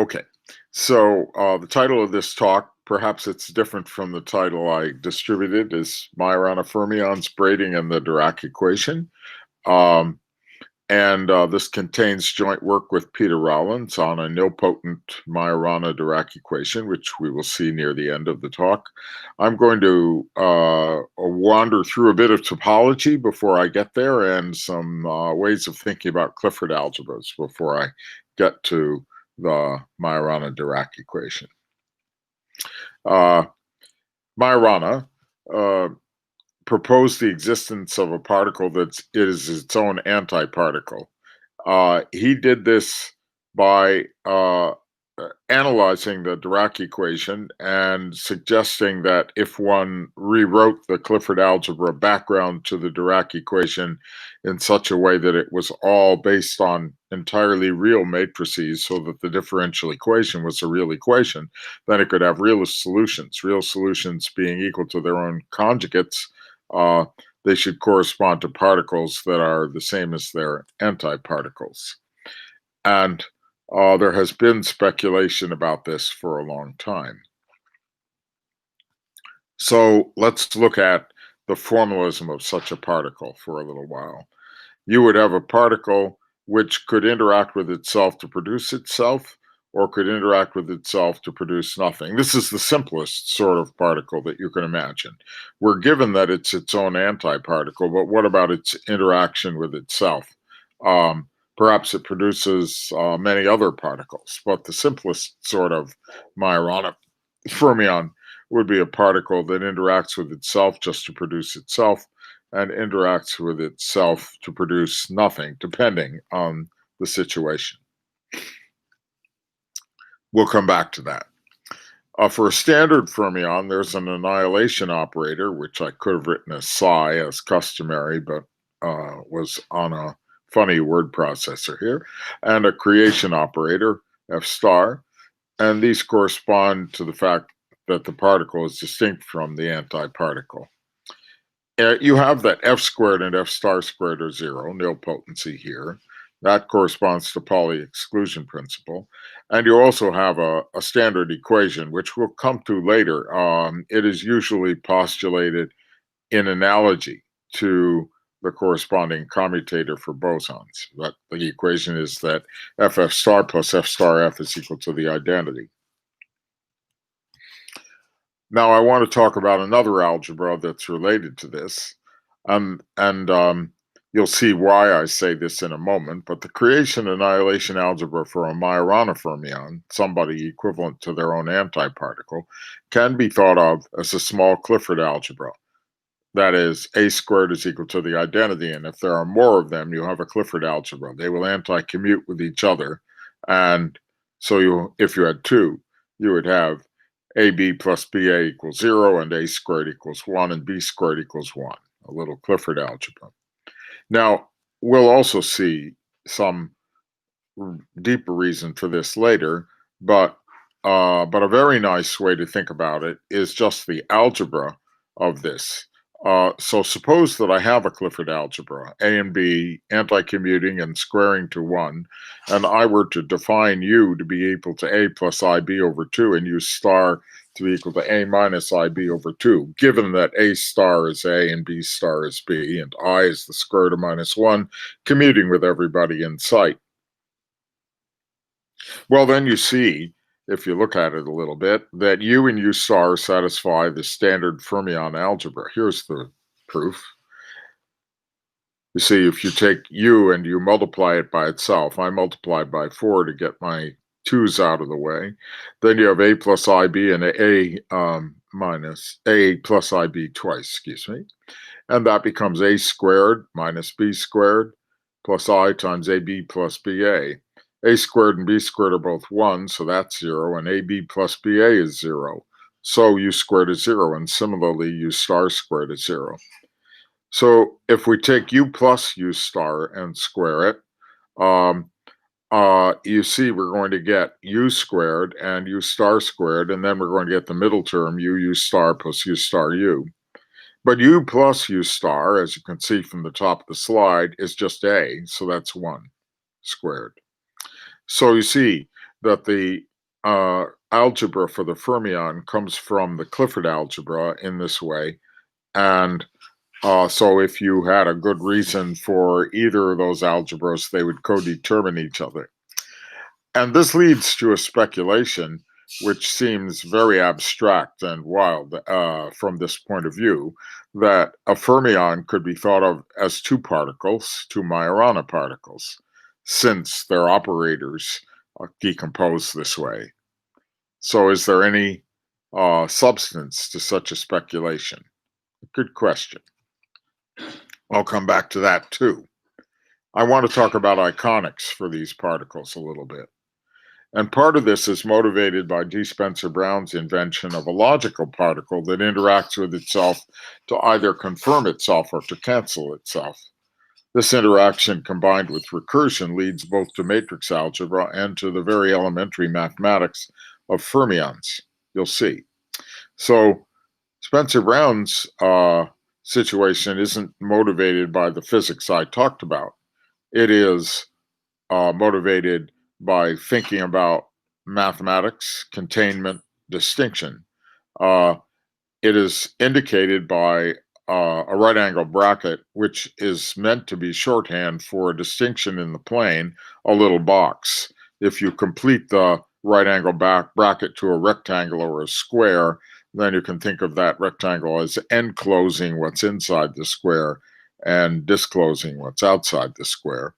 Okay, so the title of this talk, perhaps it's different from the title I distributed, is Majorana Fermions, Braiding and the Dirac Equation. Um, and this contains joint work with Peter Rowlands on a nilpotent Majorana-Dirac equation, which we will see near the end of the talk. I'm going to wander through a bit of topology before I get there, and some ways of thinking about Clifford algebras before I get to the Majorana-Dirac equation. Majorana proposed the existence of a particle that is its own antiparticle. He did this by analyzing the Dirac equation and suggesting that if one rewrote the Clifford algebra background to the Dirac equation in such a way that it was all based on entirely real matrices so that the differential equation was a real equation, then it could have real solutions being equal to their own conjugates. They should correspond to particles that are the same as their antiparticles. And there has been speculation about this for a long time. So let's look at the formalism of such a particle for a little while. You would have a particle which could interact with itself to produce itself, or could interact with itself to produce nothing. This is the simplest sort of particle that you can imagine. We're given that it's its own antiparticle, but what about its interaction with itself? Perhaps it produces many other particles, but the simplest sort of Majorana fermion would be a particle that interacts with itself just to produce itself, and interacts with itself to produce nothing, depending on the situation. We'll come back to that. For a standard fermion, there's an annihilation operator, which I could have written as psi as customary, but was on a funny word processor here, and a creation operator, F star, and these correspond to the fact that the particle is distinct from the antiparticle. You have that F squared and F star squared are zero, nilpotency here. That corresponds to Pauli exclusion principle. And you also have a standard equation, which we'll come to later. It is usually postulated in analogy to the corresponding commutator for bosons. But the equation is that FF star plus F star F is equal to the identity. Now I want to talk about another algebra that's related to this. You'll see why I say this in a moment, but the creation annihilation algebra for a Majorana fermion, somebody equivalent to their own antiparticle, can be thought of as a small Clifford algebra. That is, a squared is equal to the identity, and if there are more of them, you have a Clifford algebra. They will anti-commute with each other, and so if you had two, you would have AB plus BA equals 0, and A squared equals 1, and B squared equals 1, a little Clifford algebra. Now, we'll also see some deeper reason for this later, but a very nice way to think about it is just the algebra of this. So suppose that I have a Clifford algebra, A and B, anti-commuting and squaring to 1, and I were to define U to be equal to A plus IB over 2 and U star to be equal to A minus IB over 2, given that A star is A and B star is B, and I is the square root of minus 1, commuting with everybody in sight. Well, then you see, if you look at it a little bit, that U and U star satisfy the standard fermion algebra. Here's the proof. You see, if you take U and you multiply it by itself, I multiplied by 4 to get my 2's out of the way. Then you have A plus IB and A minus A plus IB twice, excuse me. And that becomes A squared minus B squared plus I times AB plus BA. A squared and B squared are both 1, so that's 0, and AB plus BA is 0. So U squared is 0, and similarly, U star squared is 0. So if we take U plus U star and square it, you see we're going to get U squared and U star squared, and then we're going to get the middle term, U star plus U star U. But U plus U star, as you can see from the top of the slide, is just A, so that's 1 squared. So you see that the algebra for the fermion comes from the Clifford algebra in this way. And so if you had a good reason for either of those algebras, they would co-determine each other. And this leads to a speculation which seems very abstract and wild from this point of view, that a fermion could be thought of as two particles, two Majorana particles, since their operators decompose this way. So is there any substance to such a speculation? Good question. I'll come back to that too. I want to talk about iconics for these particles a little bit. And part of this is motivated by D. Spencer Brown's invention of a logical particle that interacts with itself to either confirm itself or to cancel itself. This interaction combined with recursion leads both to matrix algebra and to the very elementary mathematics of fermions. You'll see. So Spencer Brown's situation isn't motivated by the physics I talked about. It is motivated by thinking about mathematics, containment, distinction. It is indicated by a right angle bracket, which is meant to be shorthand for a distinction in the plane, a little box. If you complete the right angle bracket to a rectangle or a square, then you can think of that rectangle as enclosing what's inside the square and disclosing what's outside the square.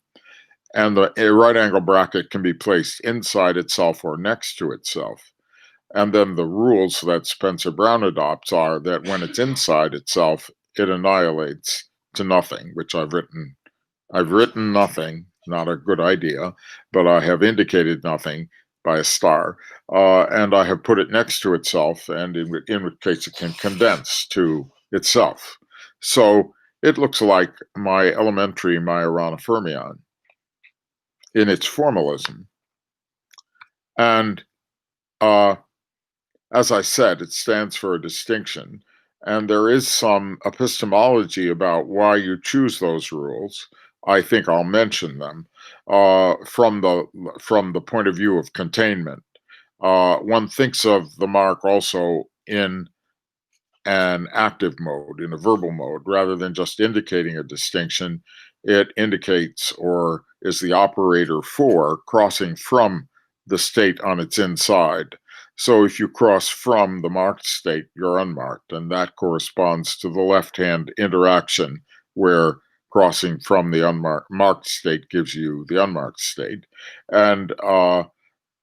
And a right angle bracket can be placed inside itself or next to itself. And then the rules that Spencer Brown adopts are that when it's inside itself, it annihilates to nothing, which I've written. I've written nothing, not a good idea, but I have indicated nothing by a star. And I have put it next to itself, and in which case it can condense to itself. So it looks like my elementary Majorana fermion in its formalism. And as I said, it stands for a distinction. And there is some epistemology about why you choose those rules. I think I'll mention them from the point of view of containment. One thinks of the mark also in an active mode, in a verbal mode, rather than just indicating a distinction. It indicates or is the operator for crossing from the state on its inside. So if you cross from the marked state, you're unmarked, and that corresponds to the left-hand interaction where crossing from the marked state gives you the unmarked state. And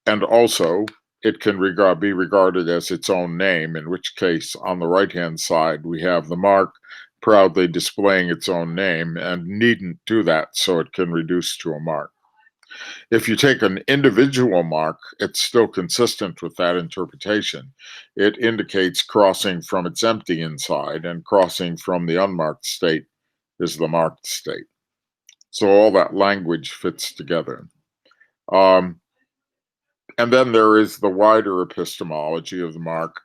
also it can be regarded as its own name, in which case on the right-hand side we have the mark proudly displaying its own name and needn't do that, so it can reduce to a mark. If you take an individual mark, it's still consistent with that interpretation. It indicates crossing from its empty inside, and crossing from the unmarked state is the marked state. So all that language fits together. And then there is the wider epistemology of the mark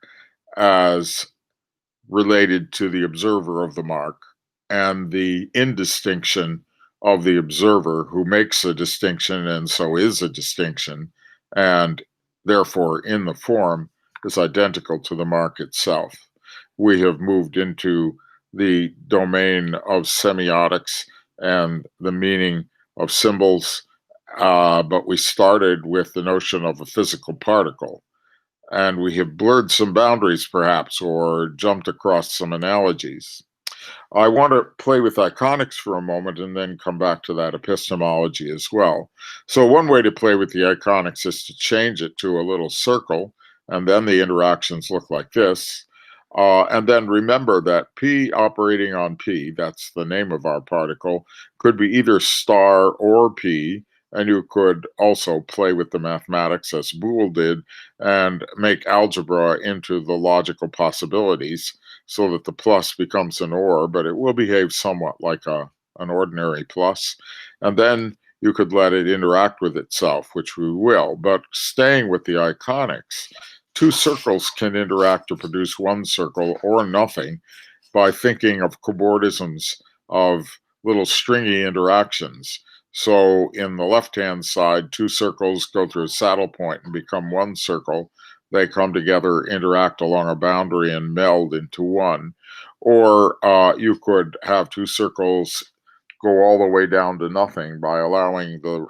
as related to the observer of the mark and the indistinction of the observer who makes a distinction and so is a distinction, and therefore in the form is identical to the mark itself. We have moved into the domain of semiotics and the meaning of symbols, but we started with the notion of a physical particle. And we have blurred some boundaries, perhaps, or jumped across some analogies. I want to play with iconics for a moment and then come back to that epistemology as well. So one way to play with the iconics is to change it to a little circle, and then the interactions look like this. And then remember that P operating on P, that's the name of our particle, could be either star or P. And you could also play with the mathematics as Boole did and make algebra into the logical possibilities so that the plus becomes an or, but it will behave somewhat like an ordinary plus. And then you could let it interact with itself, which we will. But staying with the iconics, two circles can interact to produce one circle or nothing by thinking of cobordisms of little stringy interactions. So in the left-hand side, two circles go through a saddle point and become one circle. They come together, interact along a boundary, and meld into one. Or you could have two circles go all the way down to nothing by allowing the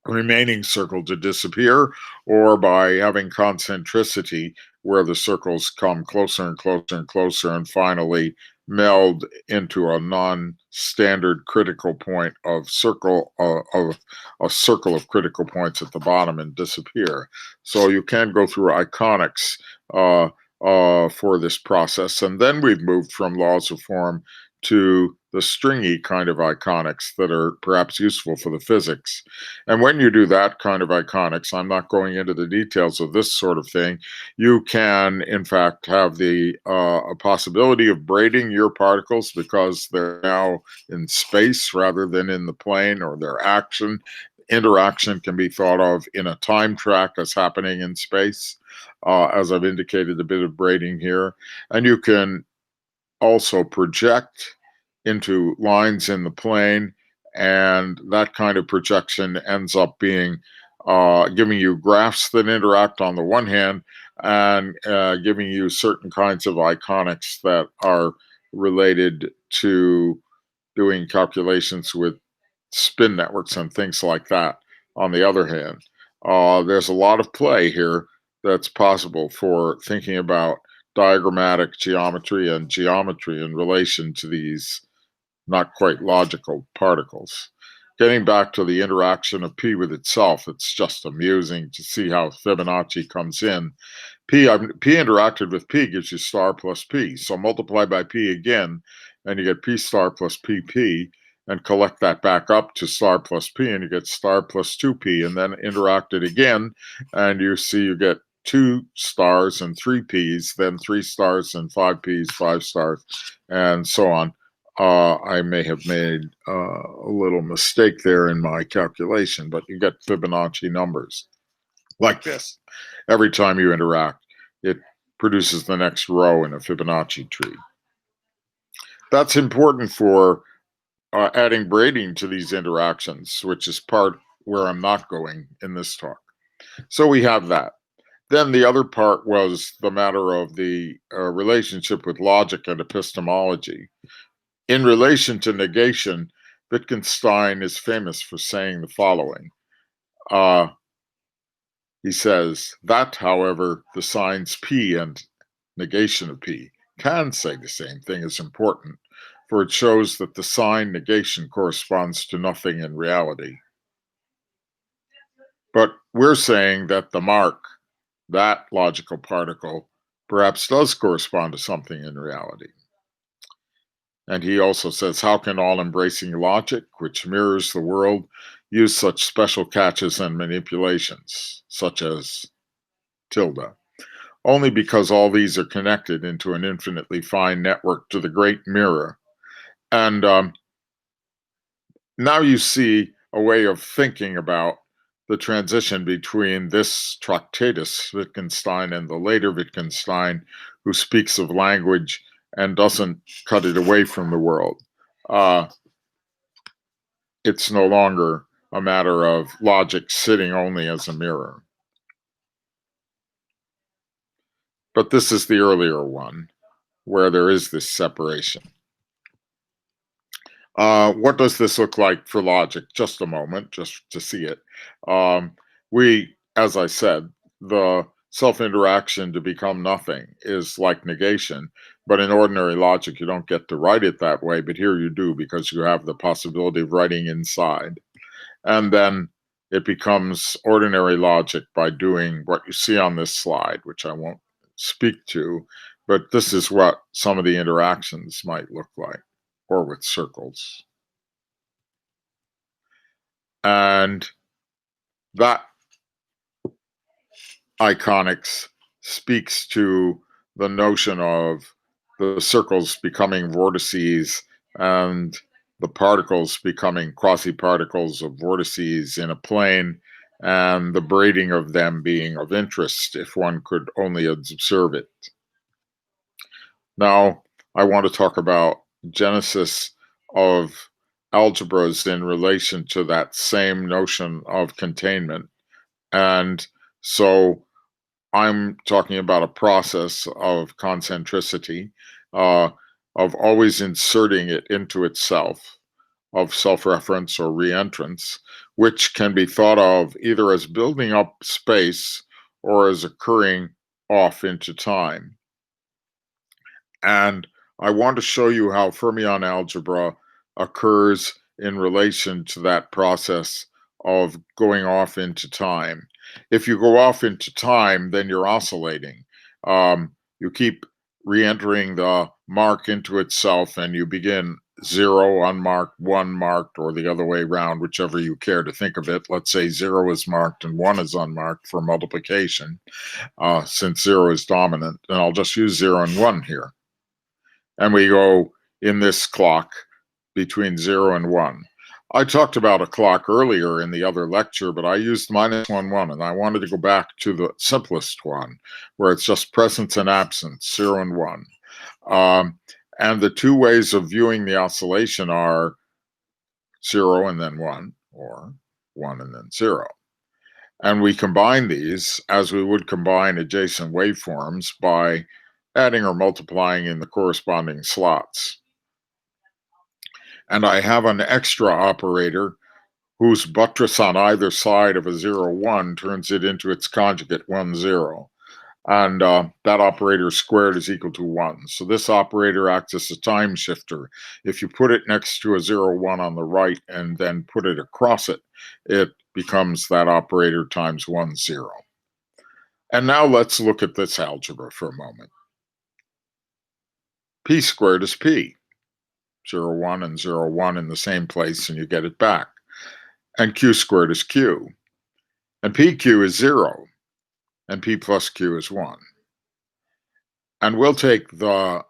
remaining circle to disappear, or by having concentricity where the circles come closer and closer and closer and finally meld into a non-standard critical point of a circle of critical points at the bottom and disappear. So you can go through iconics for this process, and then we've moved from laws of form to the stringy kind of iconics that are perhaps useful for the physics. And when you do that kind of iconics, I'm not going into the details of this sort of thing, you can, in fact, have the a possibility of braiding your particles because they're now in space rather than in the plane, or their interaction can be thought of in a time track as happening in space, as I've indicated a bit of braiding here. And you can also project into lines in the plane, and that kind of projection ends up being giving you graphs that interact on the one hand, and giving you certain kinds of iconics that are related to doing calculations with spin networks and things like that on the other hand. There's a lot of play here that's possible for thinking about diagrammatic geometry and geometry in relation to these not quite logical particles. Getting back to the interaction of P with itself, it's just amusing to see how Fibonacci comes in. P interacted with P gives you star plus P. So multiply by P again, and you get P star plus PP, and collect that back up to star plus P, and you get star plus 2P, and then interact it again, and you see you get 2 stars and 3 P's, then 3 stars and 5 P's, 5 stars, and so on. I may have made a little mistake there in my calculation, but you get Fibonacci numbers like this. Every time you interact, it produces the next row in a Fibonacci tree. That's important for adding braiding to these interactions, which is part where I'm not going in this talk. So we have that. Then the other part was the matter of the relationship with logic and epistemology. In relation to negation, Wittgenstein is famous for saying the following. He says that, however, the signs P and negation of P can say the same thing is important, for it shows that the sign negation corresponds to nothing in reality. But we're saying that the mark, that logical particle, perhaps does correspond to something in reality. And he also says, how can all embracing logic, which mirrors the world, use such special catches and manipulations, such as tilde? Only because all these are connected into an infinitely fine network to the great mirror. And now you see a way of thinking about the transition between this Tractatus Wittgenstein and the later Wittgenstein, who speaks of language and doesn't cut it away from the world. It's no longer a matter of logic sitting only as a mirror. But this is the earlier one, where there is this separation. What does this look like for logic? Just a moment, just to see it. As I said, the self-interaction to become nothing is like negation, but in ordinary logic, you don't get to write it that way, but here you do because you have the possibility of writing inside. And then it becomes ordinary logic by doing what you see on this slide, which I won't speak to, but this is what some of the interactions might look like, or with circles. And that iconics speaks to the notion of the circles becoming vortices and the particles becoming quasi-particles of vortices in a plane, and the braiding of them being of interest if one could only observe it. Now, I want to talk about genesis of algebras in relation to that same notion of containment. And so I'm talking about a process of concentricity, of always inserting it into itself, of self-reference or reentrance, which can be thought of either as building up space or as occurring off into time. And I want to show you how fermion algebra occurs in relation to that process of going off into time. If you go off into time, then you're oscillating. You keep re-entering the mark into itself, and you begin 0 unmarked, 1 marked, or the other way around, whichever you care to think of it. Let's say 0 is marked and 1 is unmarked for multiplication, since 0 is dominant. And I'll just use 0 and 1 here. And we go in this clock between 0 and 1. I talked about a clock earlier in the other lecture, but I used -1, 1, and I wanted to go back to the simplest one, where it's just presence and absence, 0 and 1. And the two ways of viewing the oscillation are 0 and then 1, or 1 and then 0. And we combine these as we would combine adjacent waveforms by adding or multiplying in the corresponding slots. And I have an extra operator whose buttress on either side of a 0, 1 turns it into its conjugate 1, 0. And that operator squared is equal to 1. So this operator acts as a time shifter. If you put it next to a 0, 1 on the right and then put it across it, it becomes that operator times 1, 0. And now let's look at this algebra for a moment. P squared is P. 0, 1 and 0, 1 in the same place, and you get it back. And Q squared is Q. And PQ is 0. And P plus Q is 1. And we'll take the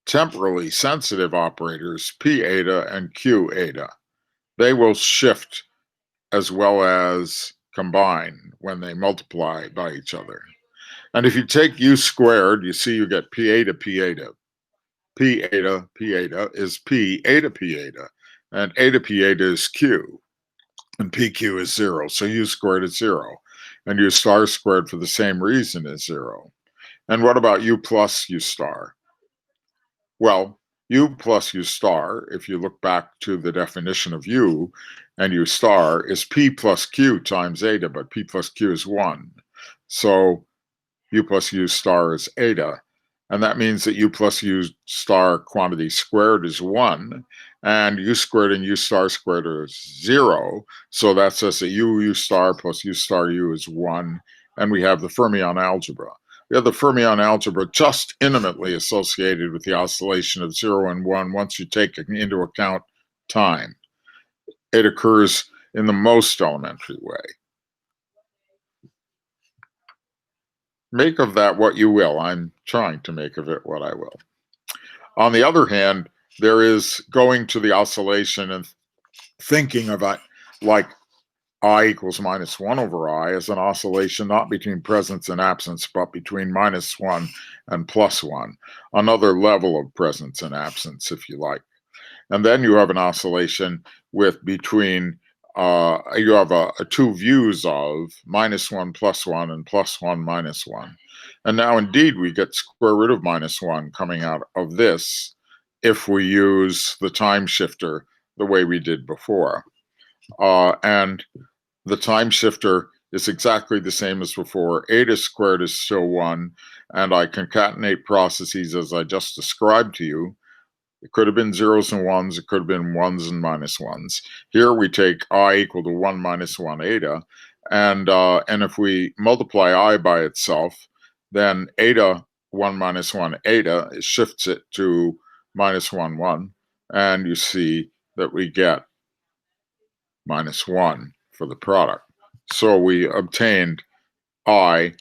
temporally sensitive operators, P eta and Q eta. They will shift as well as combine when they multiply by each other. And if you take U squared, you see you get P eta, P eta. P eta is P eta, P eta. And eta, P eta is Q. And PQ is 0. So U squared is 0. And U star squared for the same reason is 0. And what about U plus U star? Well, U plus U star, if you look back to the definition of U and U star, is P plus Q times eta, but P plus Q is 1. So U plus U star is eta. And that means that U plus U star quantity squared is 1, and U squared and U star squared are 0. So that says that U star plus U star U is 1, and we have the fermion algebra. We have the fermion algebra just intimately associated with the oscillation of 0 and 1 once you take into account time. It occurs in the most elementary way. Make of that what you will. I'm trying to make of it what I will. On the other hand, there is going to the oscillation and thinking of it like I equals -1 over I as an oscillation not between presence and absence, but between -1 and +1, another level of presence and absence, if you like. And then you have an oscillation with between you have two views of -1 +1 and +1 -1. And now indeed we get square root of -1 coming out of this if we use the time shifter the way we did before. And the time shifter is exactly the same as before. Eta squared is still 1, and I concatenate processes as I just described to you. It could have been 0s and 1s. It could have been 1s and -1s. Here we take I equal to 1 minus 1 eta, and if we multiply I by itself, then eta 1 minus 1 eta shifts it to -1 1, and you see that we get -1 for the product. So we obtained I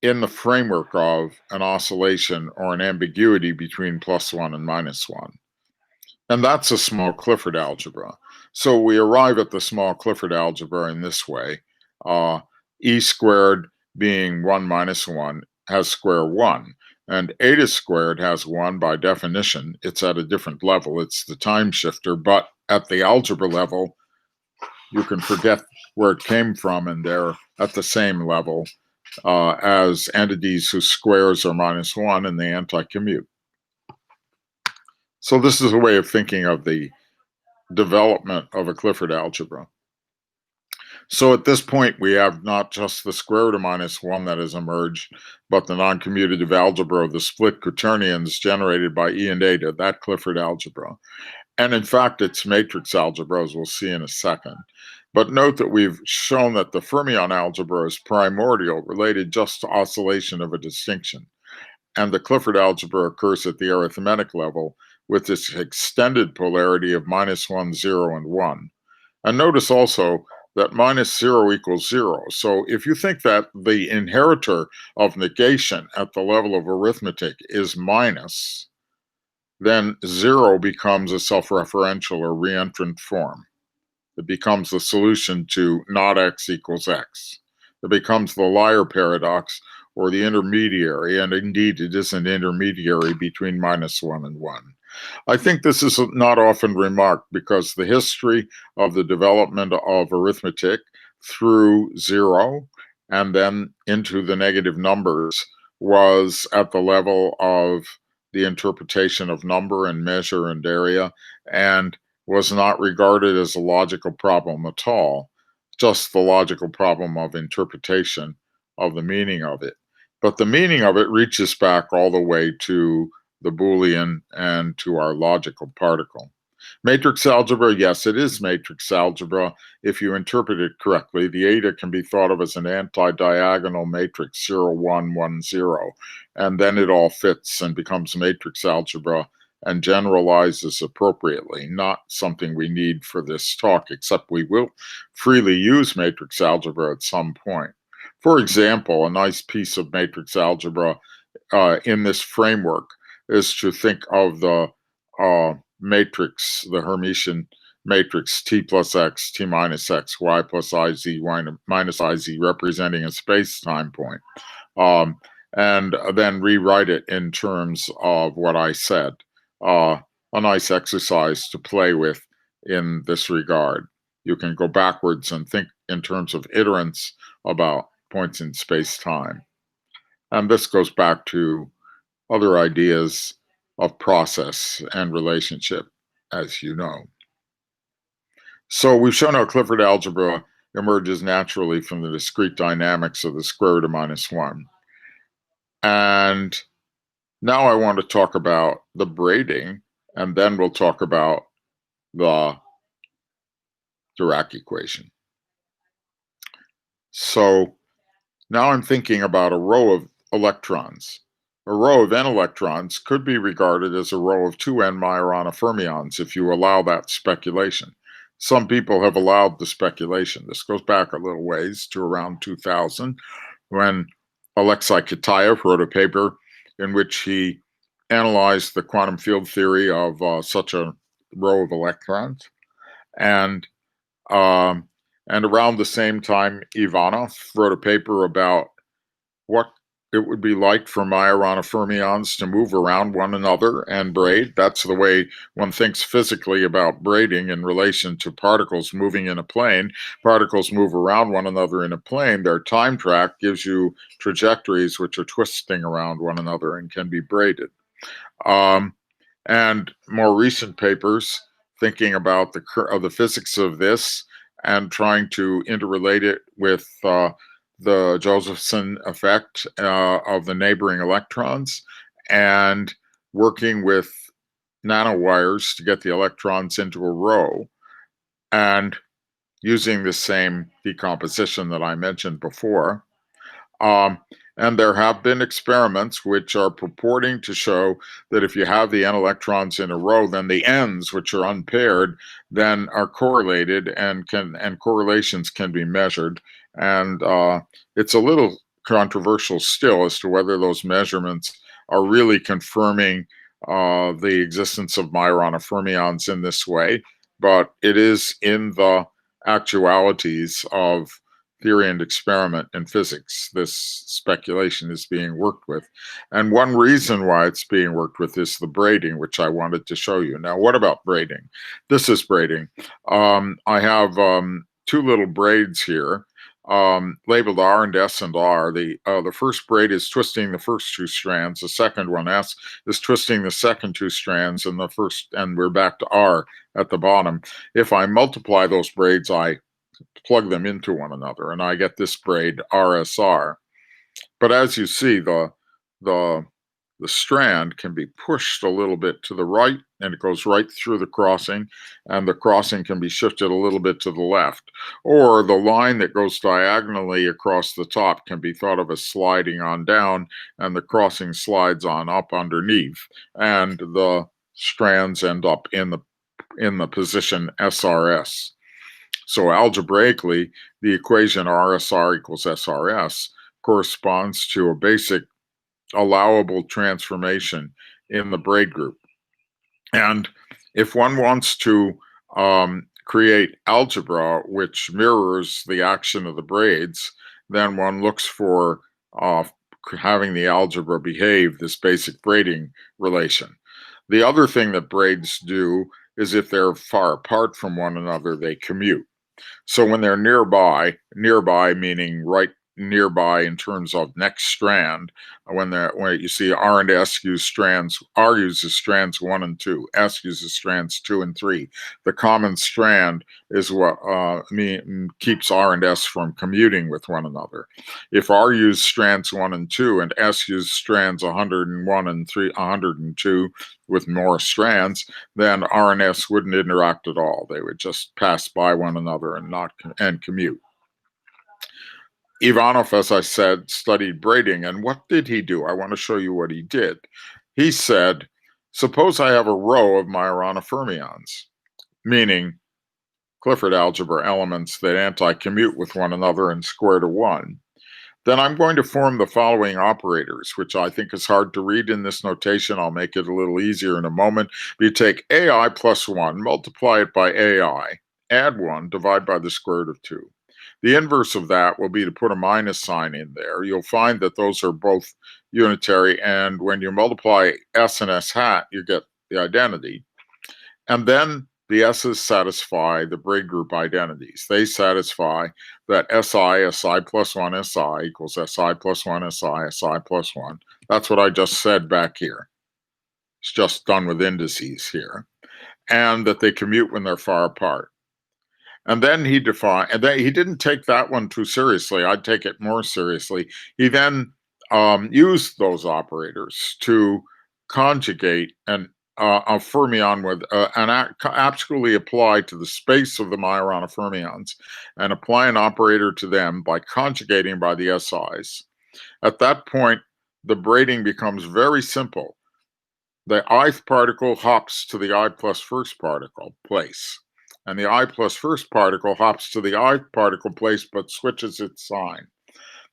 in the framework of an oscillation or an ambiguity between +1 and -1. And that's a small Clifford algebra. So we arrive at the small Clifford algebra in this way. E squared being 1 minus 1 has square 1. And eta squared has 1 by definition. It's at a different level. It's the time shifter, but at the algebra level, you can forget where it came from, and they're at the same level as entities whose squares are -1 and they anti-commute. So this is a way of thinking of the development of a Clifford algebra. So at this point, we have not just the square root of -1 that has emerged, but the non-commutative algebra of the split quaternions generated by E and eta, that Clifford algebra. And in fact, it's matrix algebra, as we'll see in a second. But note that we've shown that the fermion algebra is primordial, related just to oscillation of a distinction. And the Clifford algebra occurs at the arithmetic level with this extended polarity of -1, 0, and 1. And notice also that -0 equals 0. So if you think that the inheritor of negation at the level of arithmetic is minus, then 0 becomes a self-referential or reentrant form. It becomes the solution to not x equals x. It becomes the liar paradox, or the intermediary, and indeed it is an intermediary between -1 and 1. I think this is not often remarked because the history of the development of arithmetic through 0 and then into the negative numbers was at the level of the interpretation of number and measure and area, and was not regarded as a logical problem at all, just the logical problem of interpretation of the meaning of it. But the meaning of it reaches back all the way to the Boolean and to our logical particle. Matrix algebra, yes, it is matrix algebra if you interpret it correctly. The eta can be thought of as an anti-diagonal matrix, 0, 1, 1, 0, and then it all fits and becomes matrix algebra and generalizes appropriately, not something we need for this talk, except we will freely use matrix algebra at some point. For example, a nice piece of matrix algebra in this framework is to think of the matrix, the Hermitian matrix T plus X, T minus X, Y plus IZ, Y minus IZ, representing a space-time point. And then rewrite it in terms of what I said. A nice exercise to play with in this regard. You can go backwards and think in terms of iterants about points in space-time. And this goes back to other ideas of process and relationship, as you know. So we've shown how Clifford algebra emerges naturally from the discrete dynamics of the square root of -1. And now I want to talk about the braiding, and then we'll talk about the Dirac equation. So now I'm thinking about a row of electrons. A row of n electrons could be regarded as a row of 2n Majorana fermions if you allow that speculation. Some people have allowed the speculation. This goes back a little ways to around 2000 when Alexei Kitaev wrote a paper in which he analyzed the quantum field theory of such a row of electrons. And around the same time, Ivanov wrote a paper about what it would be like for Majorana fermions to move around one another and braid. That's the way one thinks physically about braiding in relation to particles moving in a plane. Particles move around one another in a plane. Their time track gives you trajectories which are twisting around one another and can be braided. And more recent papers thinking about the physics of this and trying to interrelate it with the Josephson effect of the neighboring electrons, and working with nanowires to get the electrons into a row, and using the same decomposition that I mentioned before. And there have been experiments which are purporting to show that if you have the n electrons in a row, then the n's, which are unpaired, then are correlated, and correlations can be measured. And it's a little controversial still as to whether those measurements are really confirming the existence of Majorana fermions in this way, but it is in the actualities of theory and experiment in physics. This speculation is being worked with. And one reason why it's being worked with is the braiding, which I wanted to show you. Now, what about braiding? This is braiding. I have two little braids here. Labeled R and S and R. The first braid is twisting the first two strands. The second one, S, is twisting the second two strands, and we're back to R at the bottom. If I multiply those braids, I plug them into one another, and I get this braid RSR. But as you see, the strand can be pushed a little bit to the right, and it goes right through the crossing, and the crossing can be shifted a little bit to the left. Or the line that goes diagonally across the top can be thought of as sliding on down, and the crossing slides on up underneath, and the strands end up in the position SRS. So algebraically, the equation RSR equals SRS corresponds to a basic allowable transformation in the braid group. And if one wants to create algebra which mirrors the action of the braids, then one looks for having the algebra behave this basic braiding relation. The other thing that braids do is if they're far apart from one another, they commute. So when they're nearby meaning right nearby in terms of next strand, when you see R and S use strands, R uses strands 1 and 2, S uses strands 2 and 3. The common strand is what keeps R and S from commuting with one another. If R used strands 1 and 2 and S used strands 101 and 102 with more strands, then R and S wouldn't interact at all. They would just pass by one another and commute. Ivanov, as I said, studied braiding, and what did he do? I want to show you what he did. He said, suppose I have a row of Majorana fermions, meaning Clifford algebra elements that anti-commute with one another and square to 1. Then I'm going to form the following operators, which I think is hard to read in this notation. I'll make it a little easier in a moment. You take AI plus 1, multiply it by AI, add 1, divide by the square root of 2. The inverse of that will be to put a minus sign in there. You'll find that those are both unitary, and when you multiply S and S hat, you get the identity. And then the S's satisfy the braid group identities. They satisfy that SI plus 1, SI equals SI plus 1, SI plus 1. That's what I just said back here. It's just done with indices here. And that they commute when they're far apart. And then he defined, and then he didn't take that one too seriously. I'd take it more seriously. He then used those operators to conjugate a fermion with actually apply to the space of the Majorana fermions and apply an operator to them by conjugating by the SIs. At that point, the braiding becomes very simple. The ith particle hops to the I plus first particle place, and the I plus first particle hops to the ith particle place but switches its sign.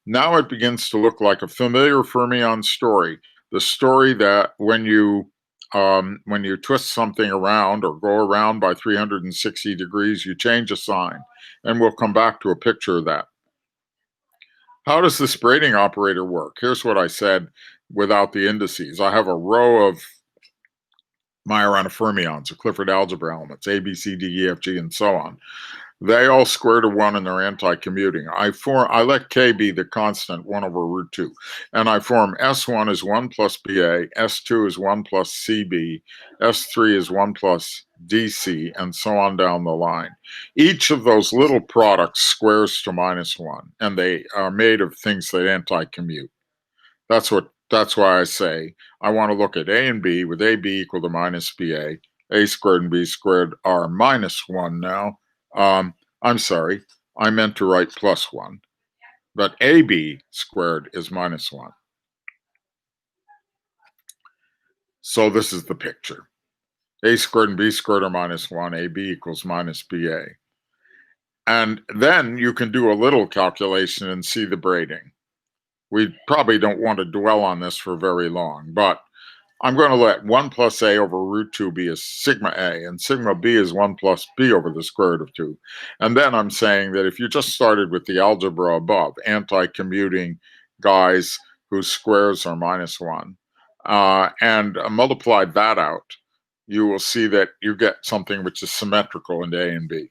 Now it begins to look like a familiar fermion story, the story that when you twist something around or go around by 360 degrees, you change a sign, and we'll come back to a picture of that. How does this braiding operator work? Here's what I said without the indices. I have a row of Majorana fermions, or Clifford algebra elements, A, B, C, D, E, F, G, and so on. They all square to 1 and they're anti-commuting. I let K be the constant 1 over root 2. And I form S1 is 1 plus BA, S2 is 1 plus CB, S3 is 1 plus DC, and so on down the line. Each of those little products squares to minus 1, and they are made of things that anti-commute. That's why I say I want to look at A and B with AB equal to minus BA. A squared and B squared are minus 1 now. I'm sorry, I meant to write plus 1. But AB squared is minus 1. So this is the picture. A squared and B squared are minus 1. AB equals minus BA. And then you can do a little calculation and see the braiding. We probably don't want to dwell on this for very long, but I'm going to let 1 plus a over root 2 be a sigma a, and sigma b is 1 plus b over the square root of 2. And then I'm saying that if you just started with the algebra above, anti-commuting guys whose squares are -1, and multiplied that out, you will see that you get something which is symmetrical into a and b.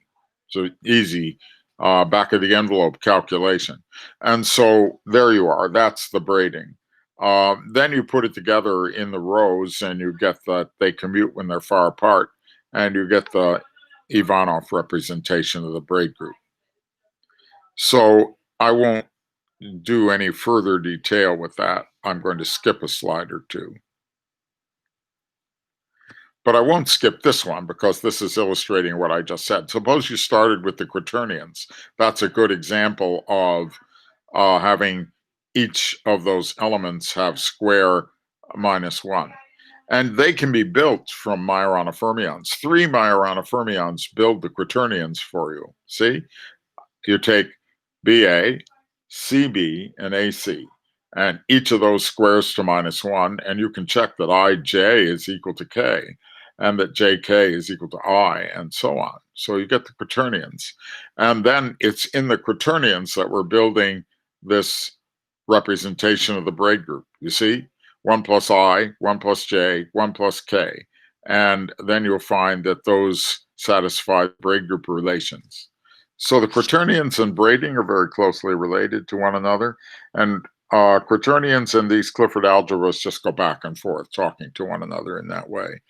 So easy back of the envelope calculation. And so there you are. That's the braiding. Then you put it together in the rows and you get that they commute when they're far apart, and you get the Ivanov representation of the braid group. So I won't do any further detail with that. I'm going to skip a slide or two. But I won't skip this one because this is illustrating what I just said. Suppose you started with the quaternions. That's a good example of having each of those elements have square -1. And they can be built from Majorana fermions. 3 Majorana fermions build the quaternions for you. See? You take BA, CB, and AC, and each of those squares to -1, and you can check that IJ is equal to K, and that JK is equal to I, and so on. So you get the quaternions. And then it's in the quaternions that we're building this representation of the braid group. You see? 1 plus I, 1 plus J, 1 plus K. And then you'll find that those satisfy braid group relations. So the quaternions and braiding are very closely related to one another. And quaternions and these Clifford algebras just go back and forth, talking to one another in that way.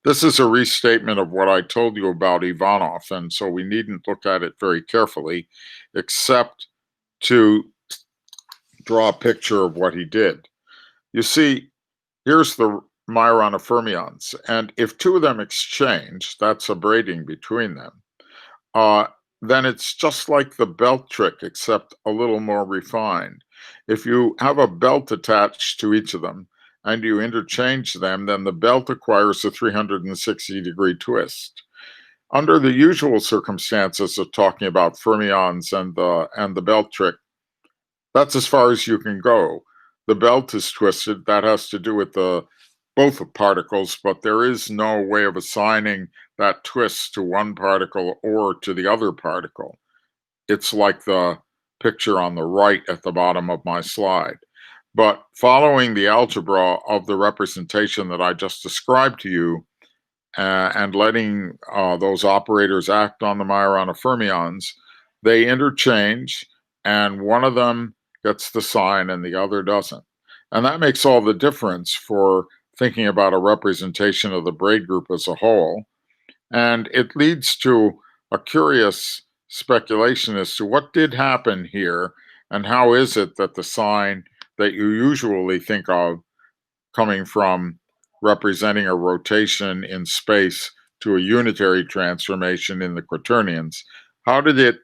This is a restatement of what I told you about Ivanov, and so we needn't look at it very carefully, except to draw a picture of what he did. You see, here's the Majorana fermions, and if 2 of them exchange, that's a braiding between them, then it's just like the belt trick, except a little more refined. If you have a belt attached to each of them and you interchange them, then the belt acquires a 360-degree twist. Under the usual circumstances of talking about fermions and the belt trick, that's as far as you can go. The belt is twisted. That has to do with both particles, but there is no way of assigning that twist to one particle or to the other particle. It's like the picture on the right at the bottom of my slide. But following the algebra of the representation that I just described to you, and letting those operators act on the Majorana fermions, they interchange, and one of them gets the sign and the other doesn't. And that makes all the difference for thinking about a representation of the braid group as a whole. And it leads to a curious speculation as to what did happen here, and how is it that the sign that you usually think of coming from representing a rotation in space to a unitary transformation in the quaternions, how did it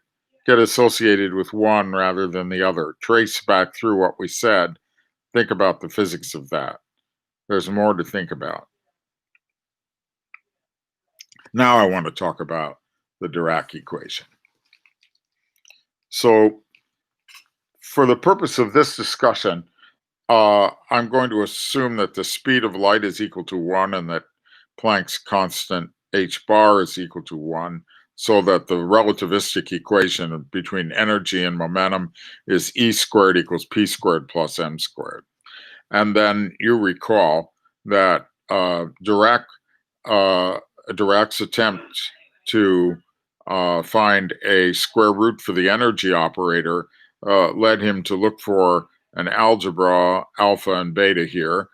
get associated with one rather than the other? Trace back through what we said. Think about the physics of that. There's more to think about. Now I want to talk about the Dirac equation. So for the purpose of this discussion, I'm going to assume that the speed of light is equal to 1 and that Planck's constant h bar is equal to 1, so that the relativistic equation between energy and momentum is E squared equals P squared plus M squared. And then you recall that Dirac's attempt to find a square root for the energy operator led him to look for an algebra alpha and beta here,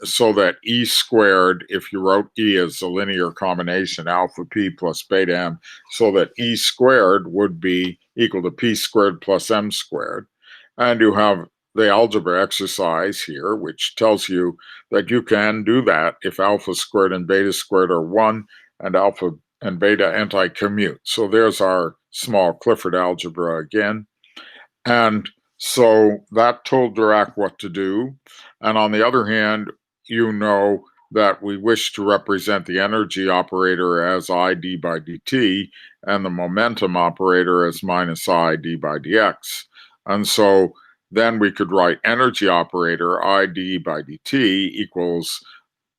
so that E squared, if you wrote E as a linear combination, alpha P plus beta M, so that E squared would be equal to P squared plus M squared. And you have the algebra exercise here, which tells you that you can do that if alpha squared and beta squared are 1 and alpha and beta anti-commute. So there's our small Clifford algebra again. And so that told Dirac what to do. And on the other hand, you know that we wish to represent the energy operator as I d by dt and the momentum operator as minus I d by dx. And so then we could write energy operator ID by dt equals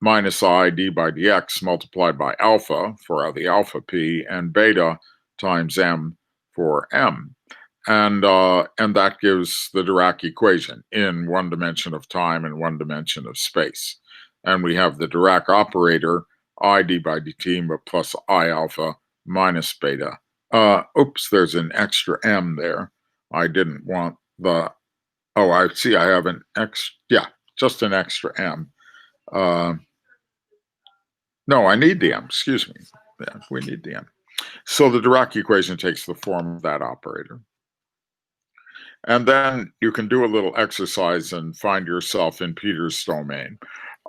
minus I d by dx multiplied by alpha for the alpha p and beta times m for m. And that gives the Dirac equation in one dimension of time and one dimension of space. And we have the Dirac operator, I d by dt plus I alpha minus beta. Oops, there's an extra m there. I didn't want the, oh, I see I have an just an extra m. No, I need the m, excuse me. Yeah, we need the m. So the Dirac equation takes the form of that operator. And then you can do a little exercise and find yourself in Peter's domain.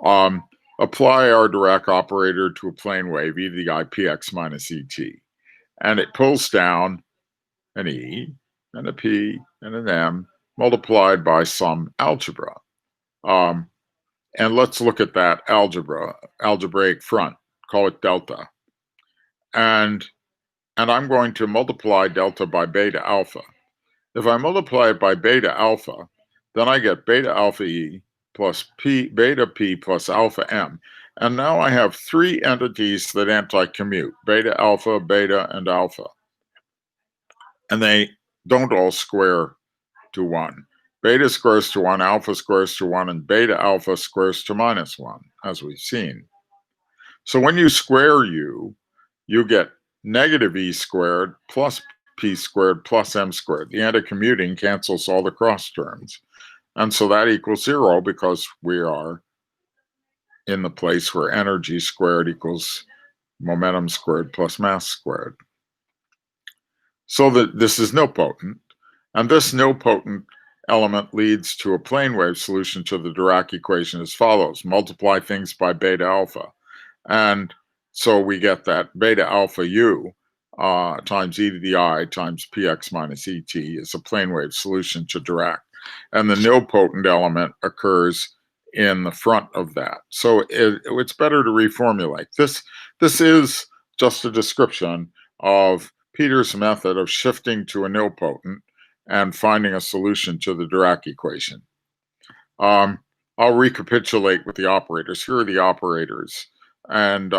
Apply our Dirac operator to a plane wave, e to the I px minus et. And it pulls down an e and a p and an m multiplied by some algebra. And let's look at that algebraic front, call it delta. And I'm going to multiply delta by beta alpha. If I multiply it by beta alpha, then I get beta alpha e plus beta p plus alpha m. And now I have three entities that anti-commute, beta, alpha, and alpha. And they don't all square to 1. Beta squares to 1, alpha squares to 1, and beta alpha squares to minus 1, as we've seen. So when you square u, you get negative e squared plus p squared plus m squared. The anti-commuting cancels all the cross terms. And so that equals 0 because we are in the place where energy squared equals momentum squared plus mass squared. So that this is nilpotent. And this nilpotent element leads to a plane wave solution to the Dirac equation as follows. Multiply things by beta alpha. And so we get that beta alpha u times e to the I times px minus et is a plane wave solution to Dirac. And the nilpotent element occurs in the front of that. So it's better to reformulate. This is just a description of Peter's method of shifting to a nilpotent and finding a solution to the Dirac equation. I'll recapitulate with the operators. Here are the operators. And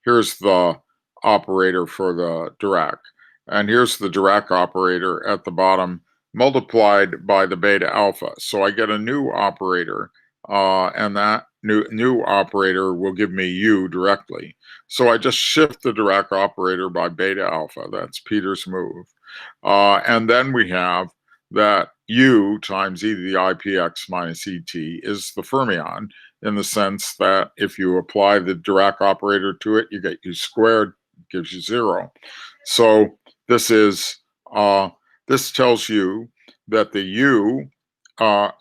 here's the operator for the Dirac. And here's the Dirac operator at the bottom multiplied by the beta alpha. So I get a new operator, and that new operator will give me u directly. So I just shift the Dirac operator by beta alpha. That's Peter's move. And then we have that u times e to the I px minus et is the fermion, in the sense that if you apply the Dirac operator to it, you get u squared, gives you 0. So this is this tells you that the u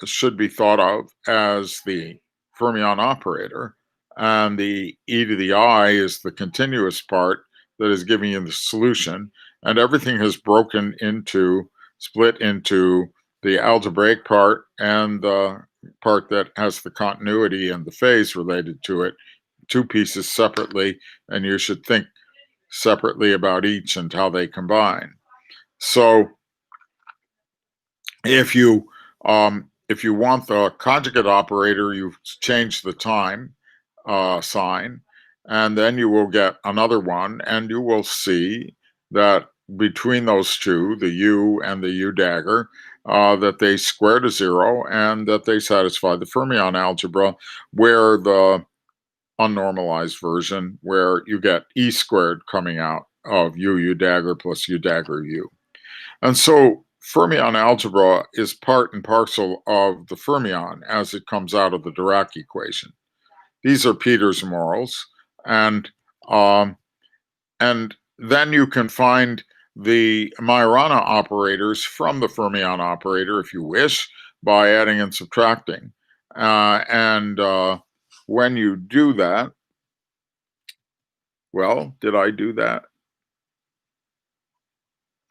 should be thought of as the fermion operator, and the e to the I is the continuous part that is giving you the solution, and everything has split into the algebraic part and the part that has the continuity and the phase related to it, two pieces separately, and you should think separately about each and how they combine. So if you want the conjugate operator, you change the time sign, and then you will get another one, and you will see that between those two, the u and the u dagger, that they square to 0 and that they satisfy the fermion algebra, where the unnormalized version, where you get e squared coming out of u dagger plus u dagger u. And so fermion algebra is part and parcel of the fermion as it comes out of the Dirac equation. These are Peter's morals, and then you can find the Majorana operators from the fermion operator, if you wish, by adding and subtracting. When you do that, well, did I do that?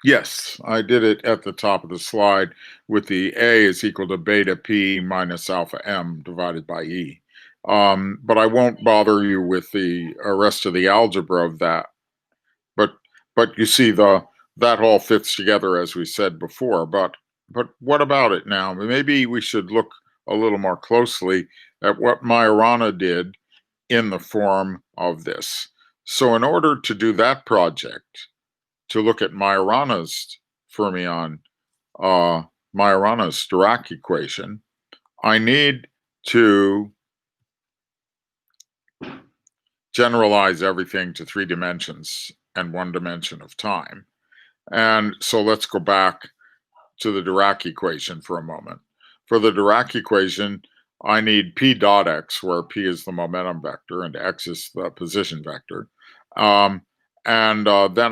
Yes, I did it at the top of the slide with the A is equal to beta P minus alpha M divided by E. But I won't bother you with the rest of the algebra of that. But you see that all fits together as we said before. But but what about it now? Maybe we should look a little more closely at what Majorana did in the form of this. So in order to do that project, to look at Majorana's fermion, Majorana's Dirac equation, I need to generalize everything to 3 dimensions and 1 dimension of time. And so let's go back to the Dirac equation for a moment. For the Dirac equation, I need p dot x, where p is the momentum vector and x is the position vector. Then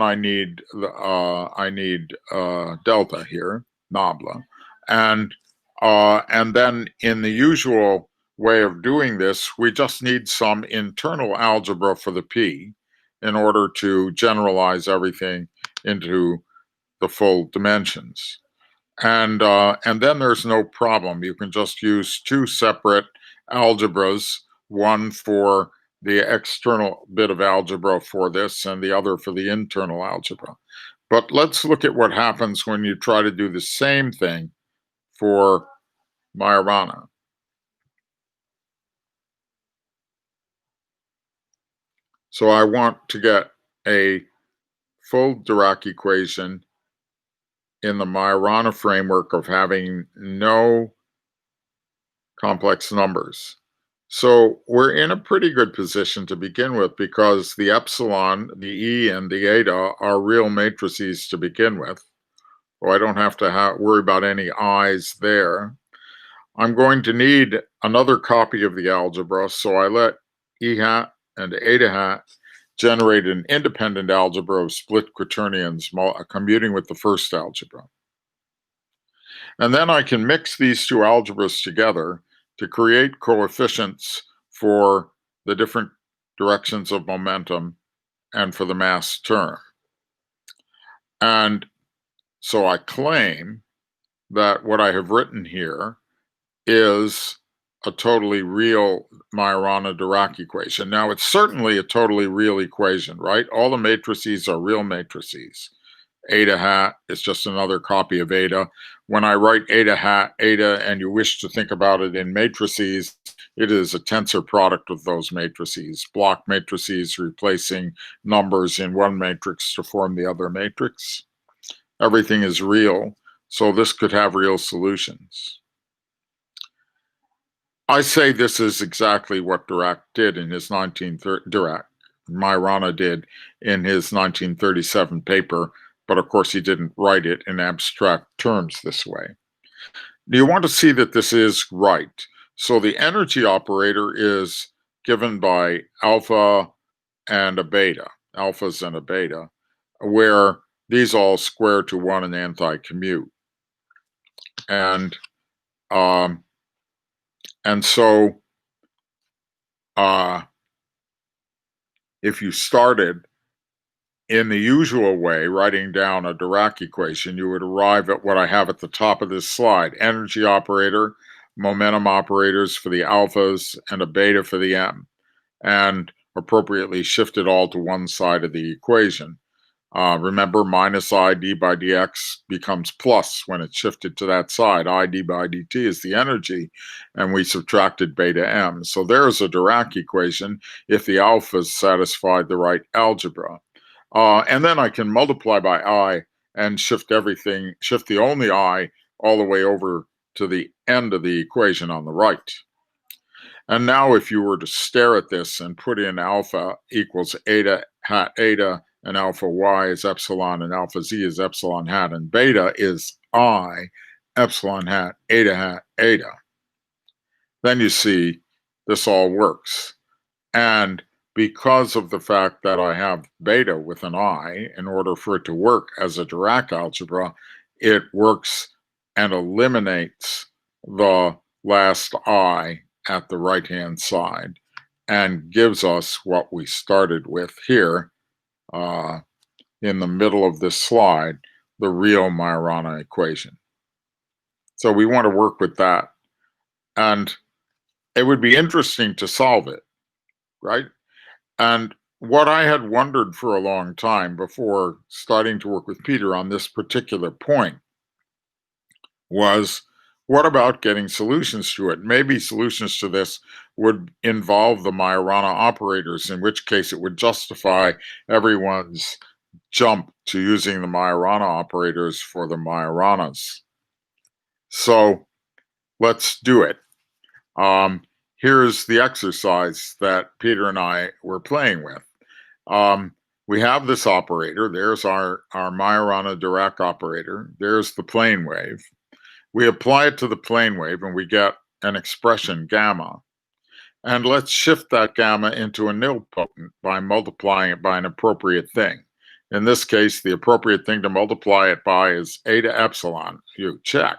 I need delta here, nabla, and then in the usual way of doing this, we just need some internal algebra for the p in order to generalize everything into the full dimensions. And then there's no problem. You can just use 2 separate algebras, one for the external bit of algebra for this and the other for the internal algebra. But let's look at what happens when you try to do the same thing for Majorana. So I want to get a full Dirac equation in the Majorana framework of having no complex numbers. So we're in a pretty good position to begin with because the epsilon, the e, and the eta are real matrices to begin with. So I don't have to worry about any i's there. I'm going to need another copy of the algebra, so I let e hat and eta hat generate an independent algebra of split quaternions commuting with the first algebra. And then I can mix these 2 algebras together to create coefficients for the different directions of momentum and for the mass term. And so I claim that what I have written here is a totally real Majorana-Dirac equation. Now, it's certainly a totally real equation, right? All the matrices are real matrices. Eta hat is just another copy of eta. When I write eta hat, eta, and you wish to think about it in matrices, it is a tensor product of those matrices, block matrices replacing numbers in one matrix to form the other matrix. Everything is real, so this could have real solutions. I say this is exactly what Dirac did in his Majorana did in his 1937 paper, but of course he didn't write it in abstract terms this way. You want to see that this is right. So the energy operator is given by alpha and a beta, alphas and a beta, where these all square to 1 and anti-commute. And so if you started in the usual way, writing down a Dirac equation, you would arrive at what I have at the top of this slide: energy operator, momentum operators for the alphas, and a beta for the m, and appropriately shift it all to one side of the equation. Remember, minus I d by dx becomes plus when it's shifted to that side. I d by dt is the energy, and we subtracted beta m. So there's a Dirac equation if the alphas satisfied the right algebra. And then I can multiply by I and shift the only I all the way over to the end of the equation on the right. And now if you were to stare at this and put in alpha equals eta hat eta, and alpha y is epsilon, and alpha z is epsilon hat, and beta is I epsilon hat eta, then you see this all works. And because of the fact that I have beta with an I, in order for it to work as a Dirac algebra, it works and eliminates the last I at the right-hand side and gives us what we started with here in the middle of this slide, the real Majorana equation. So we want to work with that. And it would be interesting to solve it, right? And what I had wondered for a long time before starting to work with Peter on this particular point was, what about getting solutions to it? Maybe solutions to this would involve the Majorana operators, in which case it would justify everyone's jump to using the Majorana operators for the Majoranas. So let's do it. Here's the exercise that Peter and I were playing with. We have this operator. There's our Majorana-Dirac operator. There's the plane wave. We apply it to the plane wave and we get an expression gamma. And let's shift that gamma into a nilpotent by multiplying it by an appropriate thing. In this case, the appropriate thing to multiply it by is a to epsilon. You check.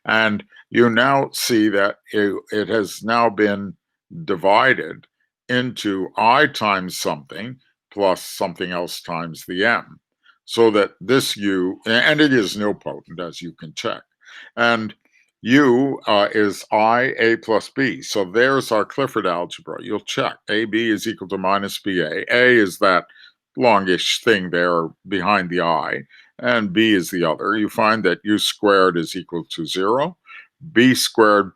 And you now see that it has now been divided into I times something plus something else times the m. So that this u, and it is nilpotent, as you can check. And u is I, a plus b. So there's our Clifford algebra. You'll check. AB is equal to minus BA. A is that longish thing there behind the I, and B is the other. You find that u squared is equal to 0. B squared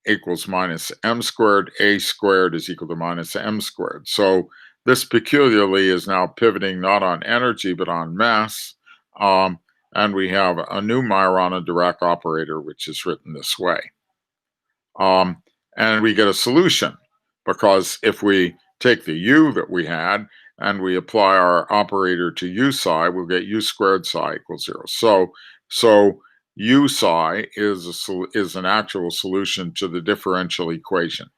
equals minus m squared. A squared is equal to minus m squared. So this peculiarly is now pivoting not on energy, but on mass. And we have a new Majorana-Dirac operator, which is written this way. And we get a solution, because if we take the u that we had and we apply our operator to u psi, we'll get u squared psi equals 0. So u psi is an actual solution to the differential equation.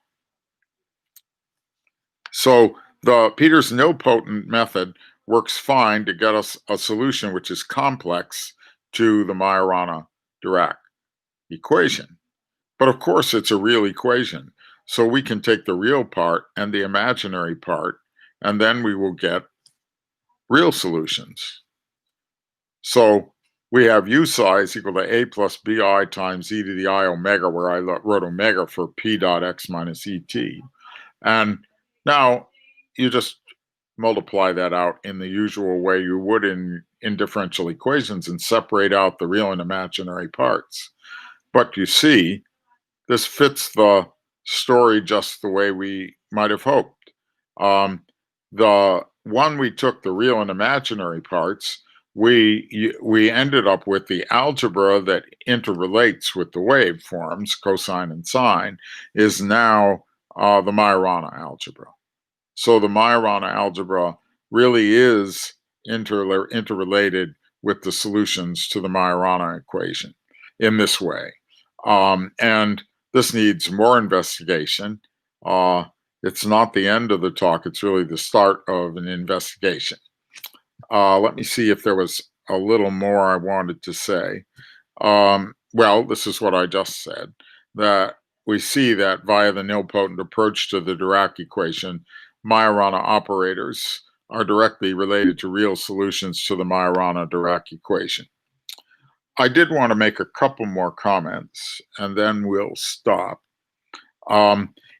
So the Peter's nilpotent method works fine to get us a solution which is complex to the Majorana-Dirac equation. But of course, it's a real equation. So we can take the real part and the imaginary part, and then we will get real solutions. So we have u psi is equal to a plus bi times e to the I omega, where I wrote omega for p dot x minus et. And now you just multiply that out in the usual way you would in differential equations and separate out the real and imaginary parts. But you see, this fits the story just the way we might have hoped. The one we took the real and imaginary parts, we ended up with the algebra that interrelates with the waveforms, cosine and sine, is now the Majorana algebra. So the Majorana algebra really is interrelated with the solutions to the Majorana equation in this way. And this needs more investigation. It's not the end of the talk, it's really the start of an investigation. Let me see if there was a little more I wanted to say. Well, this is what I just said, that we see that via the nilpotent approach to the Dirac equation, Majorana operators are directly related to real solutions to the Majorana-Dirac equation. I did want to make a couple more comments, and then we'll stop.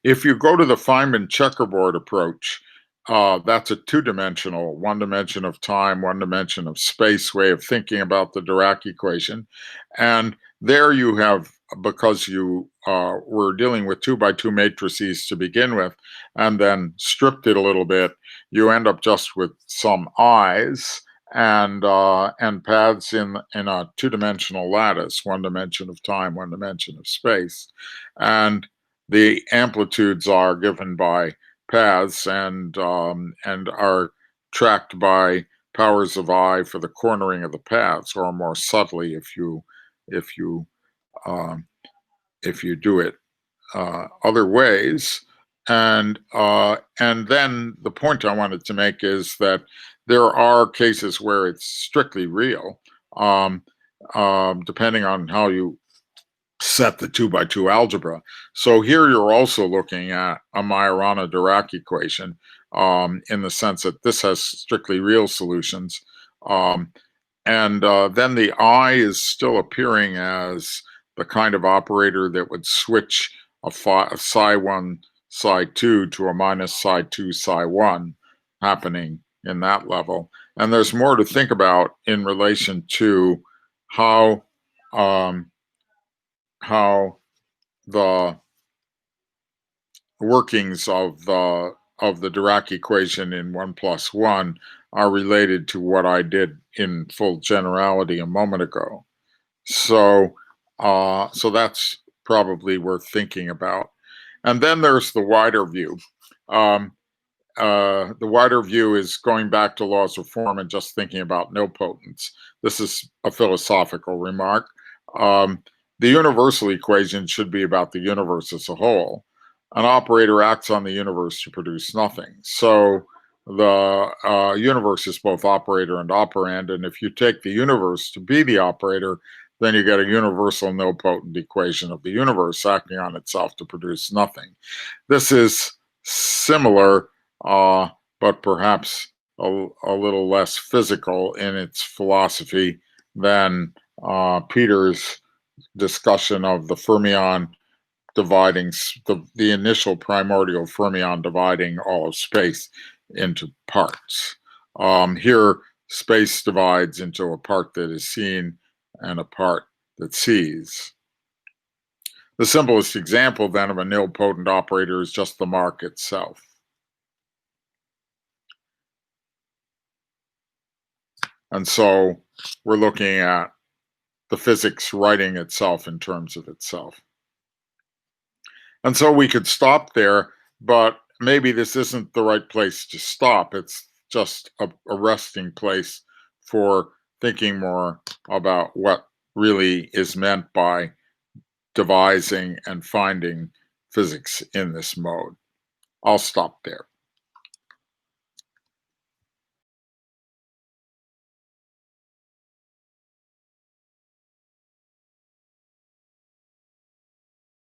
If you go to the Feynman checkerboard approach, that's a two-dimensional, one dimension of time, one dimension of space way of thinking about the Dirac equation. And there you have, because you were dealing with 2x2 matrices to begin with, and then stripped it a little bit, you end up just with some eyes and paths in a two-dimensional lattice, one dimension of time, one dimension of space. And the amplitudes are given by paths and are tracked by powers of I for the cornering of the paths, or more subtly if you do it other ways. And then the point I wanted to make is that there are cases where it's strictly real, depending on how you set the 2x2 algebra. So here you're also looking at a Majorana-Dirac equation in the sense that this has strictly real solutions. And then the I is still appearing as the kind of operator that would switch a psi 1, psi 2 to a minus psi 2, psi 1 happening in that level. And there's more to think about in relation to how how the workings of the Dirac equation in 1+1 are related to what I did in full generality a moment ago. So, so that's probably worth thinking about. And then there's the wider view. Um, the wider view is going back to laws of form and just thinking about nilpotents. This is a philosophical remark. Um, the universal equation should be about the universe as a whole. An operator acts on the universe to produce nothing. So the universe is both operator and operand. And if you take the universe to be the operator, then you get a universal nilpotent equation of the universe acting on itself to produce nothing. This is similar, but perhaps a little less physical in its philosophy than Peter's discussion of the fermion dividing the initial primordial fermion dividing all of space into parts. Here, space divides into a part that is seen and a part that sees. The simplest example then of a nilpotent operator is just the mark itself. And so we're looking at the physics writing itself in terms of itself. And so we could stop there, but maybe this isn't the right place to stop. It's just a resting place for thinking more about what really is meant by devising and finding physics in this mode. I'll stop there.